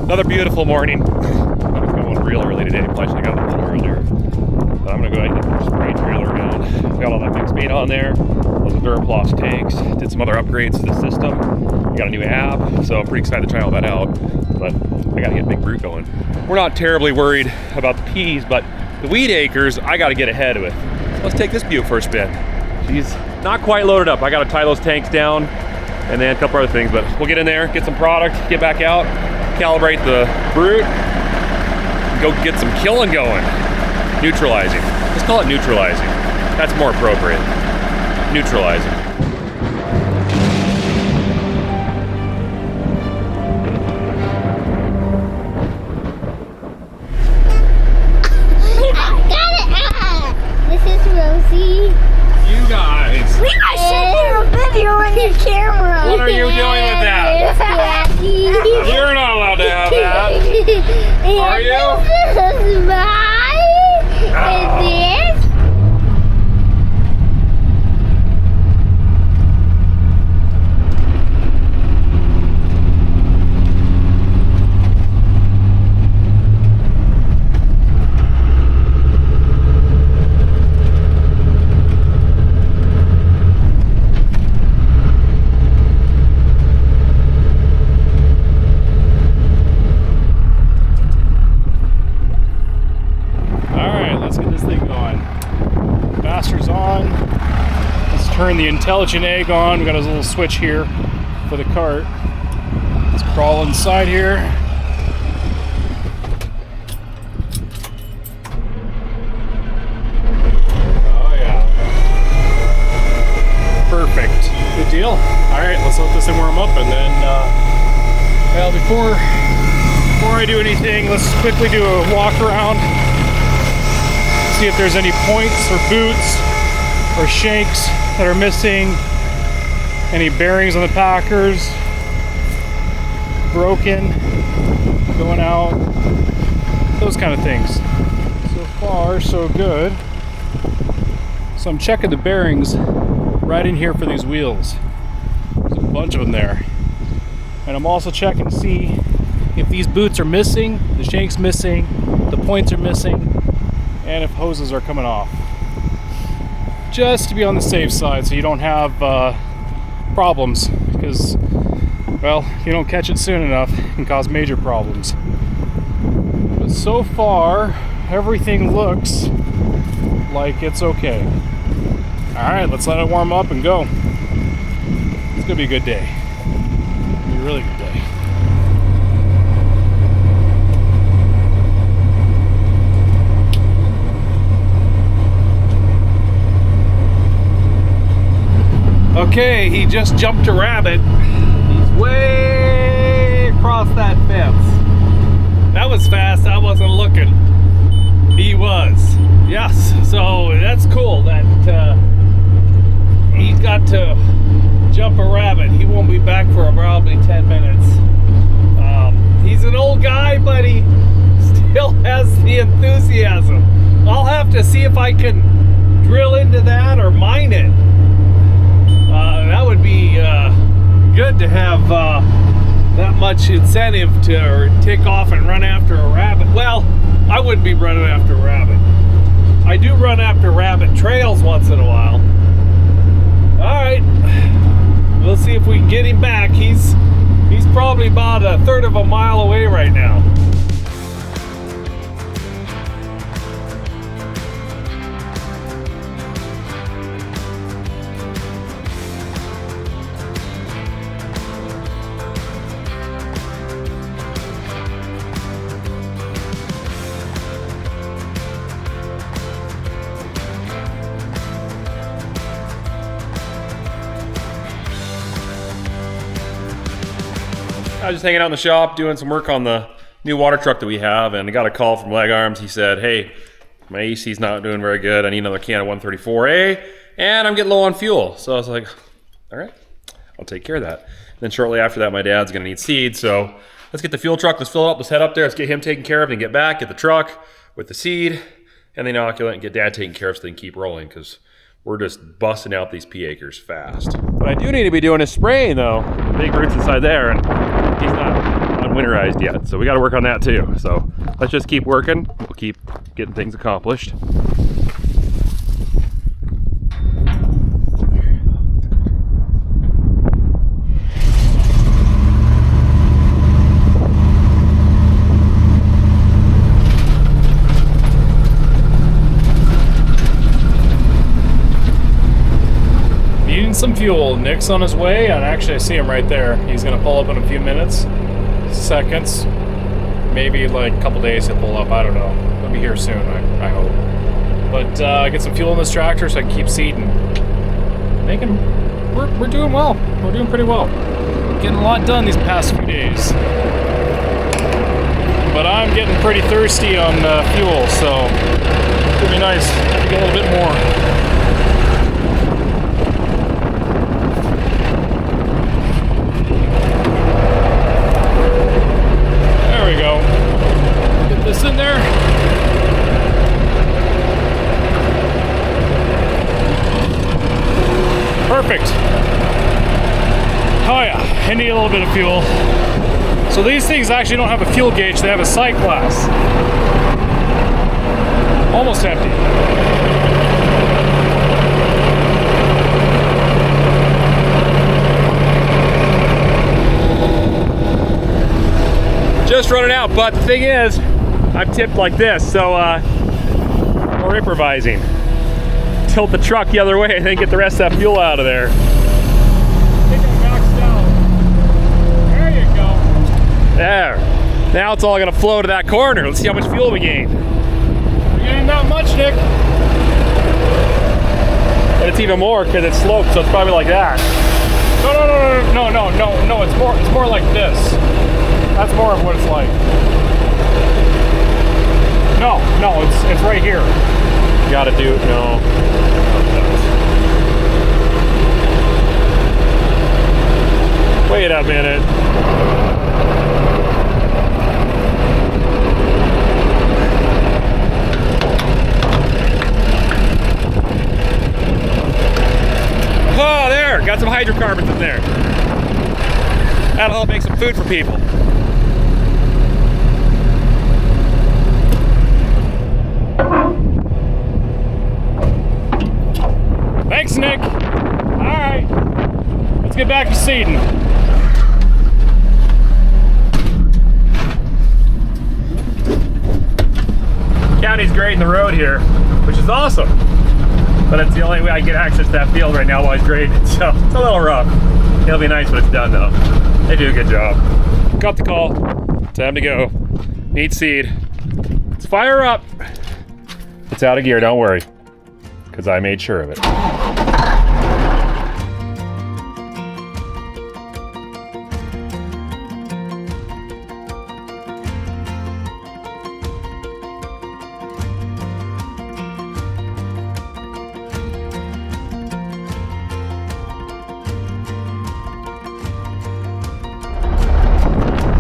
Another beautiful morning. I was going real early today. Probably should have gotten a little earlier. But I'm gonna go ahead and get the spray trailer around. Got all that mixed bait on there. Those are Duraplas tanks. Did some other upgrades to the system. We got a new app, so I'm pretty excited to try all that out. But I gotta get Big Brute going. We're not terribly worried about the peas, but the wheat acres, I gotta get ahead of it. Let's take this Butte for a spin. She's not quite loaded up. I gotta tie those tanks down and then a couple other things, but we'll get in there, get some product, get back out, calibrate the Brute, go get some killing going. Neutralizing. Let's call it neutralizing. That's more appropriate. Neutralizing. You guys. We are shooting a video on your camera. What are you doing with that? You're not allowed to have that. Are you? This is mine. And this. Turn the intelligent egg on. We got a little switch here for the cart. Let's crawl inside here. Oh yeah. Perfect. Good deal. All right, let's let this thing warm up, and then well, before I do anything, let's quickly do a walk around. See if there's any points or boots or shanks that are missing, any bearings on the Packers, broken, going out, those kind of things. So far, so good. So I'm checking the bearings right in here for these wheels. There's a bunch of them there. And I'm also checking to see if these boots are missing, the shank's missing, the points are missing, and if hoses are coming off. Just to be on the safe side so you don't have problems, because, well, if you don't catch it soon enough, it can cause major problems. But so far, everything looks like it's okay. Alright, let's let it warm up and go. It's gonna be a good day. It's gonna be a really good day. Okay, he just jumped a rabbit. He's way across that fence. That was fast, I wasn't looking. He was. Yes, so that's cool that he got to jump a rabbit. He won't be back for probably 10 minutes. He's an old guy, but he still has the enthusiasm. I'll have to see if I can drill into that or mine it. That would be good to have that much incentive to take off and run after a rabbit. Well, I wouldn't be running after a rabbit. I do run after rabbit trails once in a while. Alright, we'll see if we can get him back. He's probably about a third of a mile away right now. I was just hanging out in the shop doing some work on the new water truck that we have, and I got a call from Leg Arms. He said, hey, my AC's not doing very good. I need another can of 134A, and I'm getting low on fuel. So I was like, all right, I'll take care of that. And then shortly after that, my dad's gonna need seed. So let's get the fuel truck, let's fill it up, let's head up there, let's get him taken care of and get back, get the truck with the seed and the inoculant and get dad taken care of so they can keep rolling, because we're just busting out these pea acres fast. What I do need to be doing is spraying though. Big Brute's inside there, and he's not winterized yet, so we got to work on that too. So let's just keep working. We'll keep getting things accomplished. Needing some fuel. Nick's on his way, and actually I see him right there. He's gonna pull up in a few minutes, seconds, maybe like a couple days he'll pull up. I don't know. He'll be here soon, I hope. But get some fuel in this tractor so I can keep seeding. We're doing well. We're doing pretty well. Getting a lot done these past few days. But I'm getting pretty thirsty on fuel, so it'll be nice to get a little bit more. There we go. Get this in there. Perfect. Oh yeah, I need a little bit of fuel. So these things actually don't have a fuel gauge, they have a sight glass. Almost empty. Just running out, but the thing is, I'm tipped like this, so we're improvising. Tilt the truck the other way and then get the rest of that fuel out of there. I think I'm maxed out. There you go. There. Now it's all gonna flow to that corner. Let's see how much fuel we gain. We're getting not much, Nick. But it's even more because it's sloped, so it's probably like that. No. It's more like this. That's more of what it's like. No, it's right here. Gotta do, no. Wait a minute. Oh, there, got some hydrocarbons in there. That'll help make some food for people. Thanks, Nick. All right, let's get back to seeding. County's grading the road here, which is awesome. But it's the only way I get access to that field right now while it's graded, so it's a little rough. It'll be nice when it's done though. They do a good job. Got the call. Time to go. Need seed. Let's fire up. It's out of gear, don't worry. Because I made sure of it.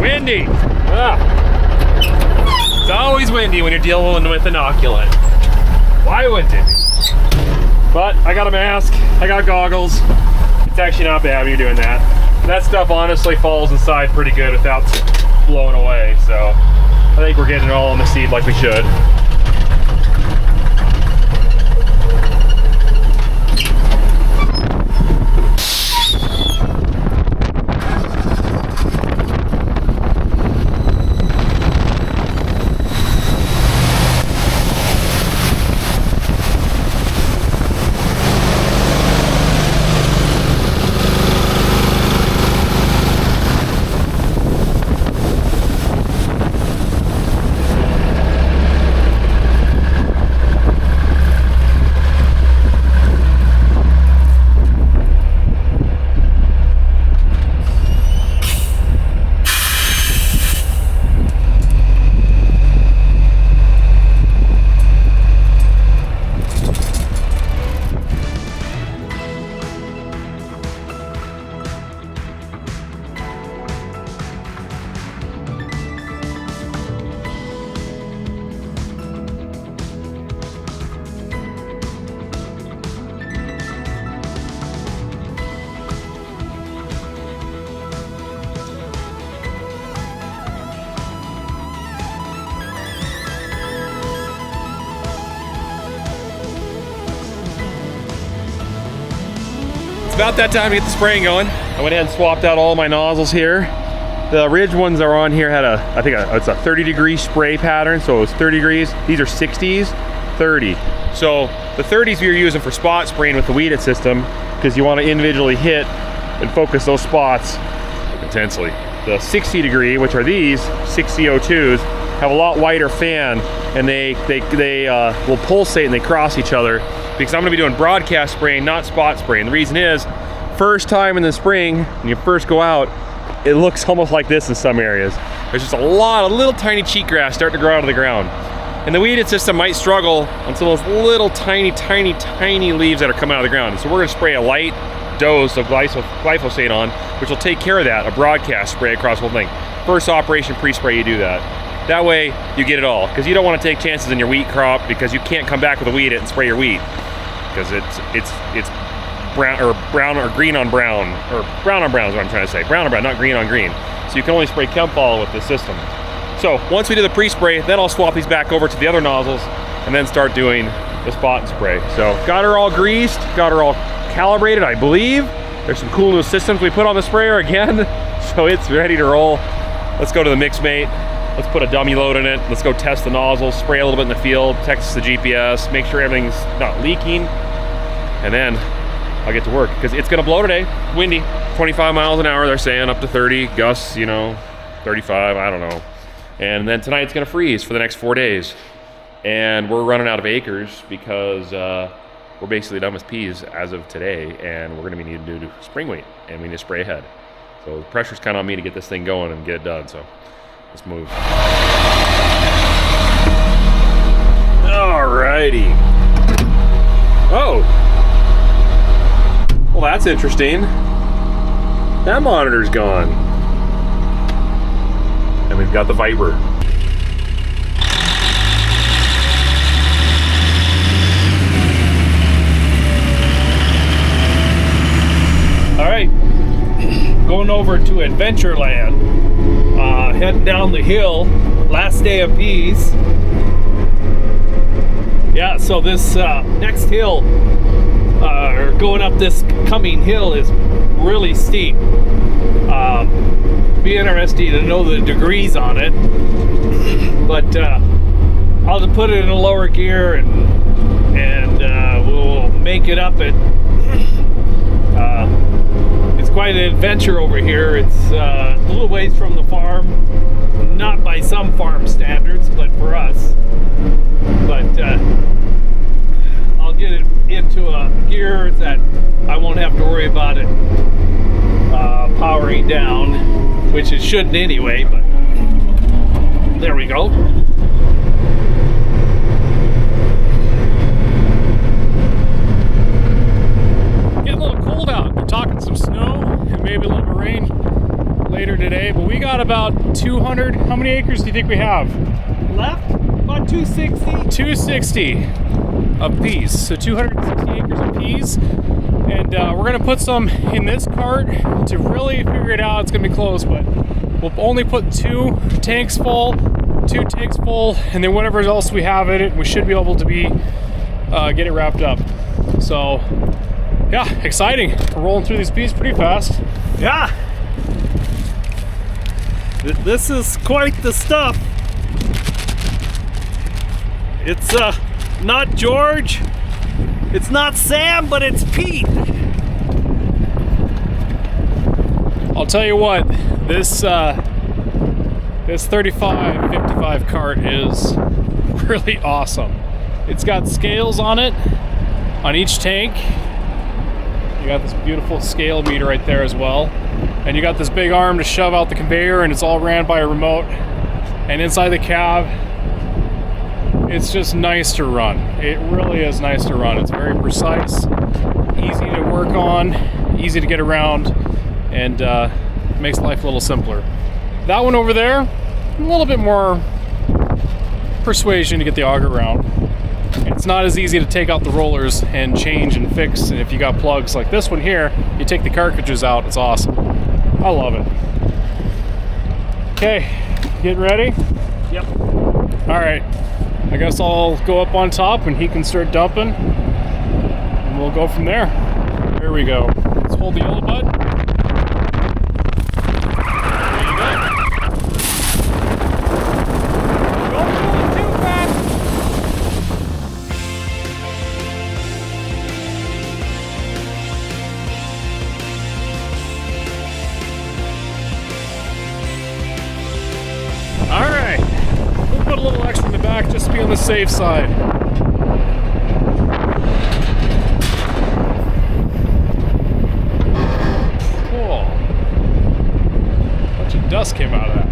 Windy! It's always windy when you're dealing with inoculant. Why wouldn't it be? But I got a mask, I got goggles. It's actually not bad when you're doing that. That stuff honestly falls inside pretty good without blowing away, so I think we're getting it all on the seed like we should. it's about that time to get the spraying going. I went ahead and swapped out all my nozzles here. The ridge ones that are on here had it's a 30-degree spray pattern, so it was 30 degrees. These are 60s, 30. So the 30s we were using for spot spraying with the weeded system because you want to individually hit and focus those spots intensely. The 60-degree, which are these 6CO2s, have a lot wider fan, and they will pulsate and they cross each other because I'm going to be doing broadcast spraying, not spot spraying. The reason is, first time in the spring, when you first go out, it looks almost like this in some areas. There's just a lot of little tiny cheatgrass starting to grow out of the ground. And the weeded system might struggle on some of those little tiny leaves that are coming out of the ground. So we're going to spray a light dose of glyphosate on, which will take care of that, a broadcast spray across the whole thing. First operation pre-spray, you do that. That way you get it all, because you don't want to take chances in your wheat crop because you can't come back with a weed it and spray your wheat because it's brown or green on brown, or brown on brown is what I'm trying to say. Brown on brown, not green on green. So you can only spray chem follow with this system. So once we do the pre-spray, then I'll swap these back over to the other nozzles and then start doing the spot and spray. So got her all greased, got her all calibrated, I believe. There's some cool new systems we put on the sprayer again, so it's ready to roll. Let's go to the mix mate. Let's put a dummy load in it. Let's go test the nozzles, spray a little bit in the field, text the GPS, make sure everything's not leaking, and then I'll get to work because it's gonna blow today. Windy, 25 miles an hour, they're saying, up to 30, gusts, 35, I don't know. And then tonight it's gonna freeze for the next 4 days. And we're running out of acres because we're basically done with peas as of today, and we're gonna be needing to do spring wheat, and we need to spray ahead. So the pressure's kind of on me to get this thing going and get it done, so let's move. Alrighty. Oh. Well, that's interesting. That monitor's gone. And we've got the Viper. All right, going over to Adventureland. Heading down the hill, last day of peas. Yeah, so this next hill, or going up this coming hill, is really steep. Be interesting to know the degrees on it, but I'll just put it in a lower gear and we'll make it up at. It's quite an adventure over here. It's a little ways from the farm, not by some farm standards, but for us. But I'll get it into a gear that I won't have to worry about it powering down, which it shouldn't anyway, but there we go. Getting a little cold out. We're talking some snow and maybe a little bit of rain later today, but we got about 200. How many acres do you think we have? Left about 260. 260 of peas. So 260 acres of peas. And we're gonna put some in this cart to really figure it out. It's gonna be close, but we'll only put 2 tanks full, and then whatever else we have in it, we should be able to get it wrapped up. So yeah, exciting. We're rolling through these peas pretty fast. Yeah. This is quite the stuff. It's not George, it's not Sam, but it's Pete. I'll tell you what, this 35-55 cart is really awesome. It's got scales on it, on each tank. You got this beautiful scale meter right there as well. And you got this big arm to shove out the conveyor, and it's all ran by a remote. And inside the cab, it's just nice to run. It really is nice to run. It's very precise, easy to work on, easy to get around, and makes life a little simpler. That one over there, a little bit more persuasion to get the auger around. It's not as easy to take out the rollers and change and fix, and if you got plugs like this one here, you take the cartridges out, it's awesome. I love it. Okay, get ready? Yep. All right, I guess I'll go up on top and he can start dumping, and we'll go from there. Here we go. Hold the yellow button. There you go. Don't pull it too fast. All right. We'll put a little extra in the back just to be on the safe side. Dust came out of that.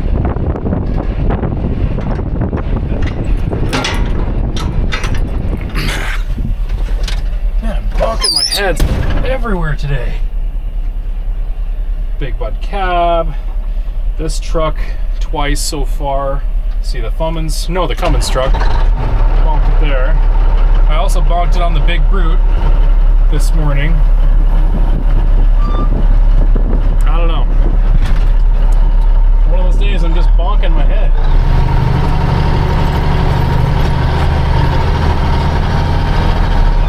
Man, I'm bonking my head everywhere today. Big Bud cab. This truck twice so far. See the the Cummins truck. Bonked it there. I also bonked it on the Big Brute this morning. I don't know. One of those days I'm just bonking my head.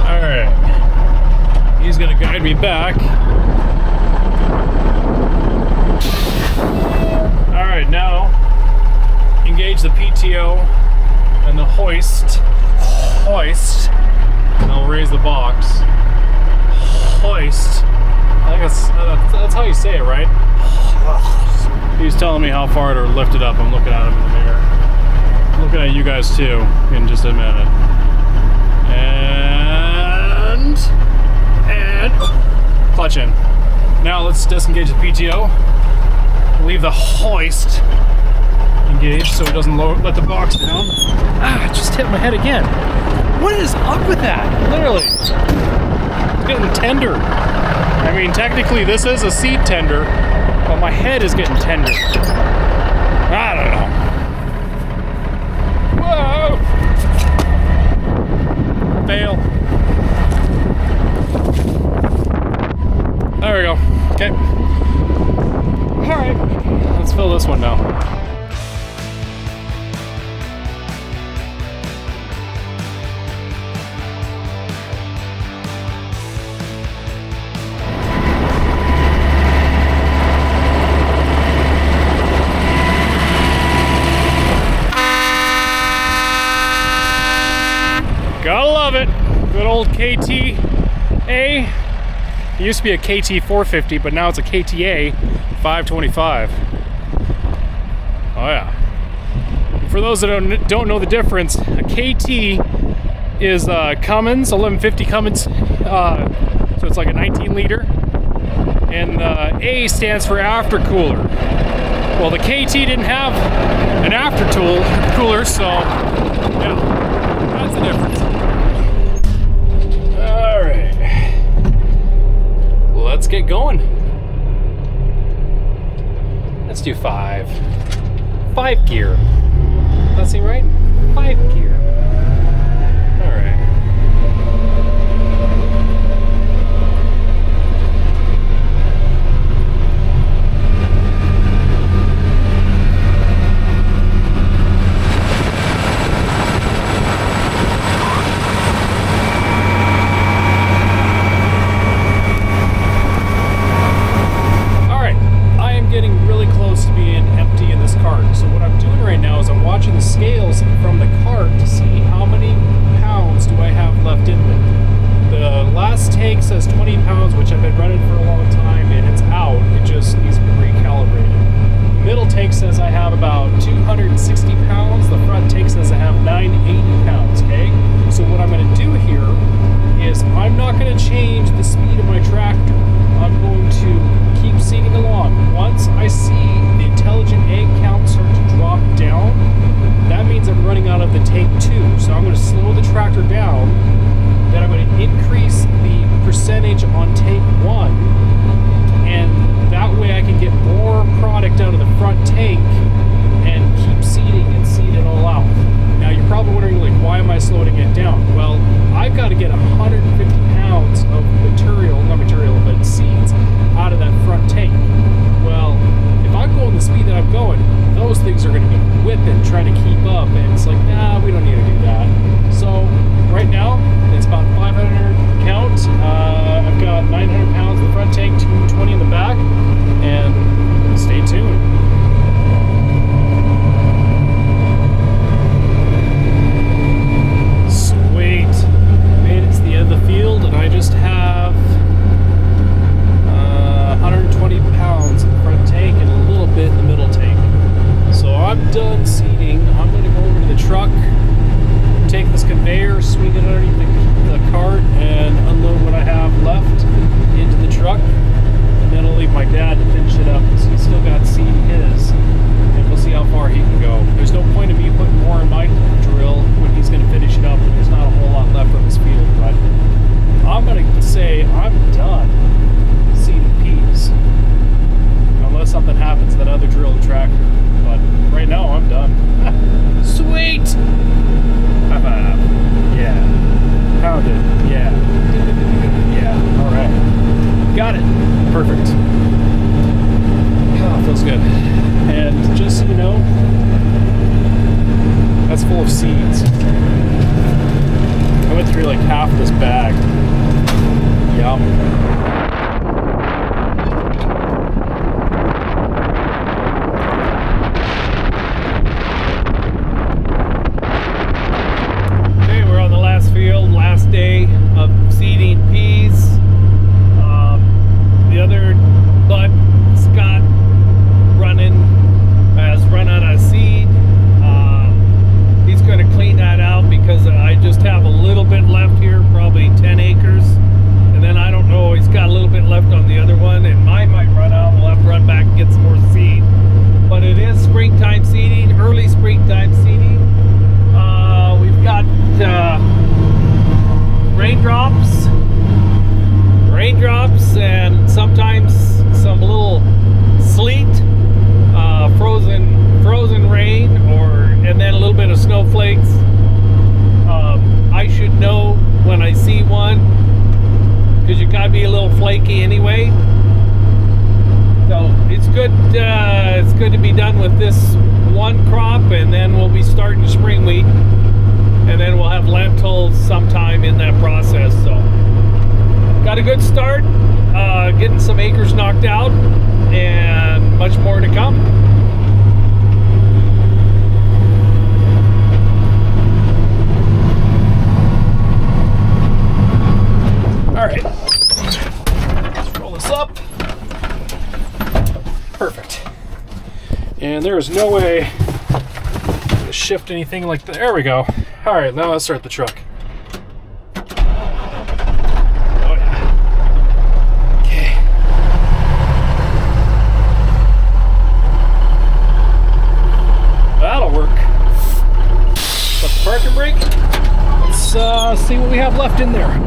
Alright. He's gonna guide me back. Alright, now engage the PTO and the hoist. And I'll raise the box. Hoist. I think that's how you say it, right? He's telling me how far to lift it up. I'm looking at him in the mirror. I'm looking at you guys too in just a minute. And clutch in. Now let's disengage the PTO. Leave the hoist engaged so it doesn't let the box down. Ah, it just hit my head again. What is up with that? Literally. It's getting tender. I mean, technically this is a seat tender. But my head is getting tender. I don't know. Whoa! Fail. There we go. Okay. Alright. Let's fill this one now. Gotta love it. Good old KTA. It used to be a KT 450, but now it's a KTA 525. Oh yeah. For those that don't know the difference, a KT is Cummins, 1150 Cummins, so it's like a 19 liter. And the A stands for aftercooler. Well, the KT didn't have an cooler, so yeah, that's the difference. Alright. Let's get going. Let's do 5 gear. That seem right? 5 gear. Alright. tank, truck, take this conveyor, swing it underneath the cart, and unload what I have left into the truck. And then I'll leave my dad to finish it up because he's still got seed in his. And we'll see how far he can go. There's no point in me putting more in my drill when he's going to finish it up and there's not a whole lot left on this field. But I'm going to say I'm done seeding peas. Unless something happens to that other drill tractor. But right now I'm done. Sweet! High five. Yeah. Pounded. Yeah. Yeah. Alright. Got it. Perfect. Oh, feels good. And just so you know, that's full of seeds. I went through like half this bag. Yum. Field, last day of seeding peas. The other bud, Scott, has run out of seed. He's going to clean that out because I just have a little bit left here, probably 10 acres. And then I don't know, he's got a little bit left on the other one, and mine might run out. We'll have to run back and get some more seed. But it is springtime seeding, early springtime seeding. We've got raindrops, and sometimes some little sleet, frozen rain, and then a little bit of snowflakes. I should know when I see one because you gotta be a little flaky anyway. So it's good. It's good to be done with this one crop, and then we'll be starting spring wheat. And then we'll have lentils sometime in that process. So got a good start, getting some acres knocked out, and much more to come. All right, let's roll this up. Perfect. And there is no way to shift anything like that. There we go. All right, now let's start the truck. Oh yeah. Okay. That'll work. Put the parking brake. Let's see what we have left in there.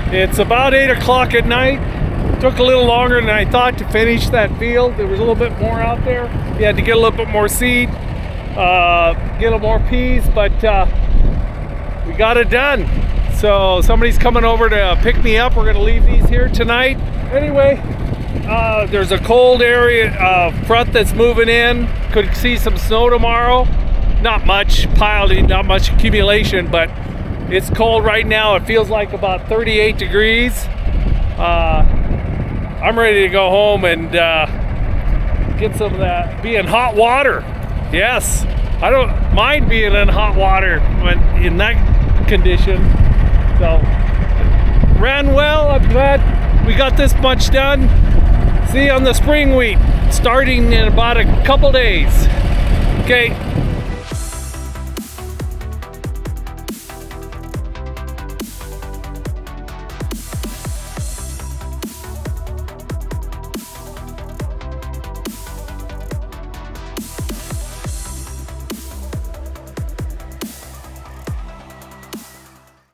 It's about 8 o'clock at night. Took a little longer than I thought to finish that field. There was a little bit more out there. We had to get a little bit more seed, get a little more peas, but we got it done. So somebody's coming over to pick me up. We're gonna leave these here tonight. Anyway, there's a cold area front that's moving in. Could see some snow tomorrow. Not much piled in, not much accumulation, but it's cold right now. It feels like about 38 degrees. I'm ready to go home and get some of that, be in hot water. Yes, I don't mind being in hot water when in that condition. So, ran well. I'm glad we got this much done. See you on the spring wheat, starting in about a couple days. Okay.